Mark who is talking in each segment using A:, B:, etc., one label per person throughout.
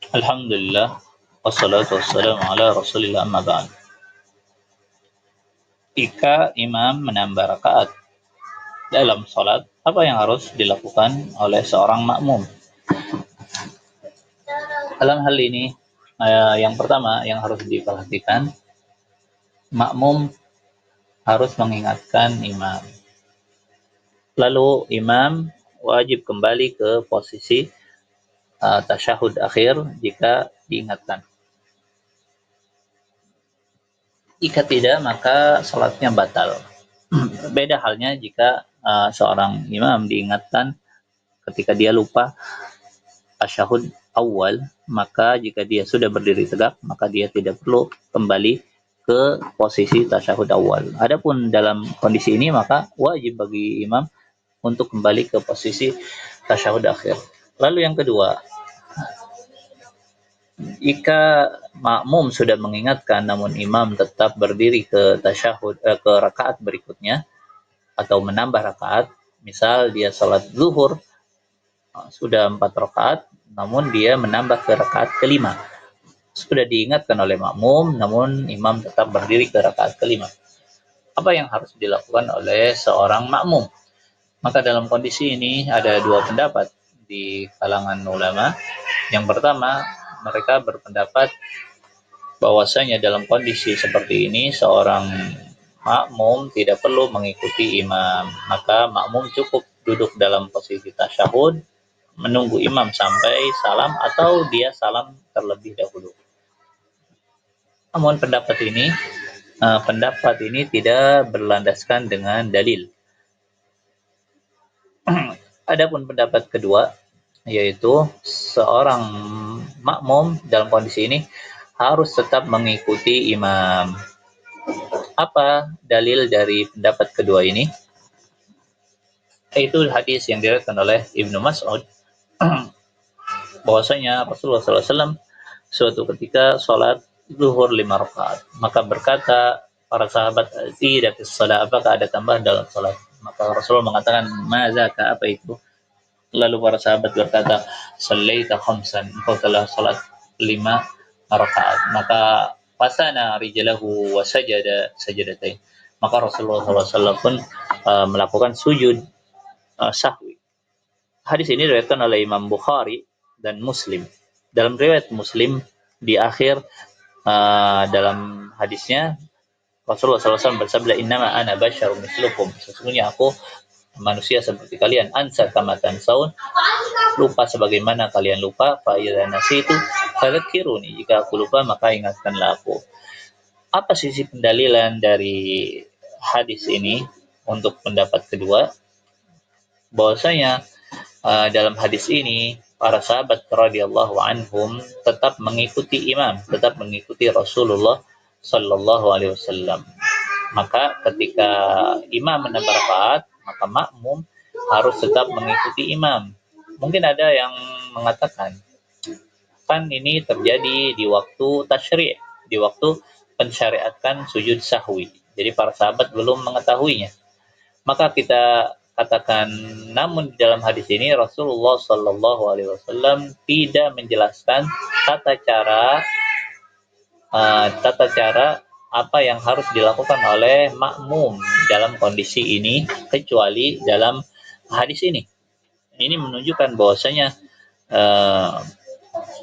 A: Alhamdulillah, wassalatu wassalamu ala Rasulillah amma ba'd. Jika imam menambah rakaat dalam salat, apa yang harus dilakukan oleh seorang makmum? Dalam hal ini, yang pertama yang harus diperhatikan, makmum harus mengingatkan imam. Lalu imam wajib kembali ke posisi tasyahud akhir jika diingatkan. Jika tidak, maka salatnya batal. Beda halnya jika seorang imam diingatkan ketika dia lupa tasyahud awal, maka jika dia sudah berdiri tegak, maka dia tidak perlu kembali ke posisi tasyahud awal. Adapun dalam kondisi ini, maka wajib bagi imam untuk kembali ke posisi tasyahud akhir. Lalu yang kedua, jika makmum sudah mengingatkan namun imam tetap berdiri ke tasyahud ke rakaat berikutnya atau menambah rakaat, misal dia salat zuhur sudah 4 rakaat namun dia menambah ke rakaat kelima. Sudah diingatkan oleh makmum namun imam tetap berdiri ke rakaat kelima. Apa yang harus dilakukan oleh seorang makmum? Maka dalam kondisi ini ada dua pendapat di kalangan ulama. Yang pertama, mereka berpendapat bahwasanya dalam kondisi seperti ini seorang makmum tidak perlu mengikuti imam. Maka makmum cukup duduk dalam posisi tasyahud, menunggu imam sampai salam atau dia salam terlebih dahulu. Namun pendapat ini tidak berlandaskan dengan dalil. Adapun pendapat kedua, yaitu seorang makmum dalam kondisi ini harus tetap mengikuti imam. Apa dalil dari pendapat kedua ini? Itu hadis yang diriwayatkan oleh Ibnu Mas'ud bahwasanya Rasulullah SAW suatu ketika sholat zuhur 5 rakaat, maka berkata para sahabat, tidak salat, apakah ada tambahan dalam salat? Maka Rasulullah mengatakan, mazaka, apa itu? Lalu para sahabat berkata, sallaita khamsan, engkau telah salat 5 rakaat. Maka fasana rijlahu wa sajada sajadatain, maka Rasulullah SAW pun melakukan sujud sahwi. Hadis ini diriwayatkan oleh Imam Bukhari dan Muslim. Dalam riwayat Muslim di akhir dalam hadisnya Rasulullah SAW bersabda, innama ana basyarum mislukum, sesungguhnya aku manusia seperti kalian, ansa kama tansaun, lupa sebagaimana kalian lupa, fa idza nasitu fadzakiruni, jika aku lupa maka ingatkanlah aku. Apa sisi pendalilan dari hadis ini untuk pendapat kedua? Bahwasanya dalam hadis ini para sahabat radhiyallahu anhum tetap mengikuti imam, tetap mengikuti Rasulullah sallallahu alaihi wasallam. Maka ketika imam menambah rakaat, maka makmum harus tetap mengikuti imam. Mungkin ada yang mengatakan, kan ini terjadi di waktu tasyri', di waktu pensyariatan sujud sahwi. Jadi para sahabat belum mengetahuinya. Maka kita katakan, namun di dalam hadis ini Rasulullah Shallallahu Alaihi Wasallam tidak menjelaskan tata cara apa yang harus dilakukan oleh makmum dalam kondisi ini, kecuali dalam hadis ini. Ini menunjukkan bahwasanya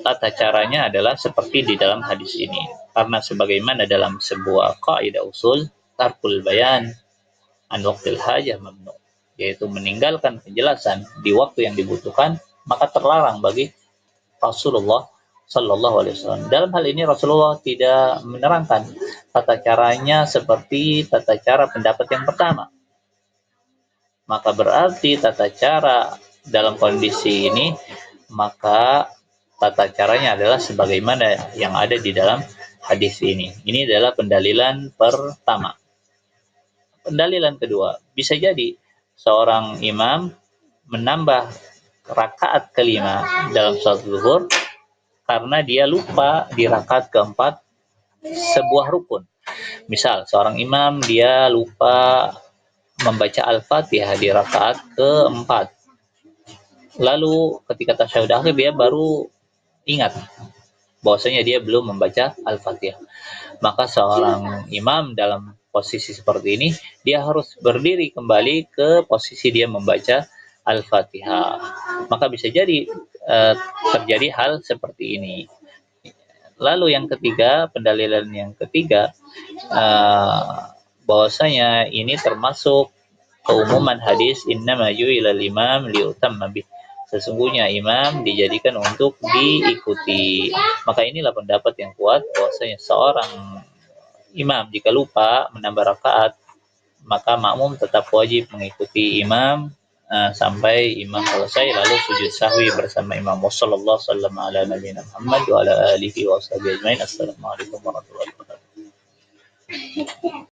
A: tata caranya adalah seperti di dalam hadis ini. Karena sebagaimana dalam sebuah kaidah usul, tarkul bayan an waqtil hajah mamnu, yaitu meninggalkan penjelasan di waktu yang dibutuhkan, maka terlarang bagi Rasulullah Sallallahu Alaihi Wasallam. Dalam hal ini Rasulullah tidak menerangkan tata caranya seperti tata cara pendapat yang pertama. Maka berarti tata cara dalam kondisi ini, maka tata caranya adalah sebagaimana yang ada di dalam hadis ini. Ini adalah pendalilan pertama. Pendalilan kedua, bisa jadi seorang imam menambah rakaat kelima dalam salat zuhur karena dia lupa di rakaat keempat sebuah rukun. Misal seorang imam dia lupa membaca Al-Fatihah di rakaat keempat. Lalu ketika tasyahud akhir dia baru ingat. bahwasanya dia belum membaca Al-Fatihah. Maka seorang imam dalam posisi seperti ini, dia harus berdiri kembali ke posisi dia membaca Al-Fatihah. Maka bisa jadi terjadi hal seperti ini. Lalu yang ketiga, pendalilan yang ketiga, bahwasanya ini termasuk keumuman hadis innama ju'ilal imam liutamma bih. Sesungguhnya imam dijadikan untuk diikuti. Maka inilah pendapat yang kuat bahwasanya seorang imam jika lupa menambah rakaat, maka makmum tetap wajib mengikuti imam sampai imam selesai lalu sujud sahwi bersama imam. Wassallallahu sallam ala nabiyina Muhammad wa ala alihi wa sahbihi ajmain. Assalamualaikum warahmatullahi wabarakatuh.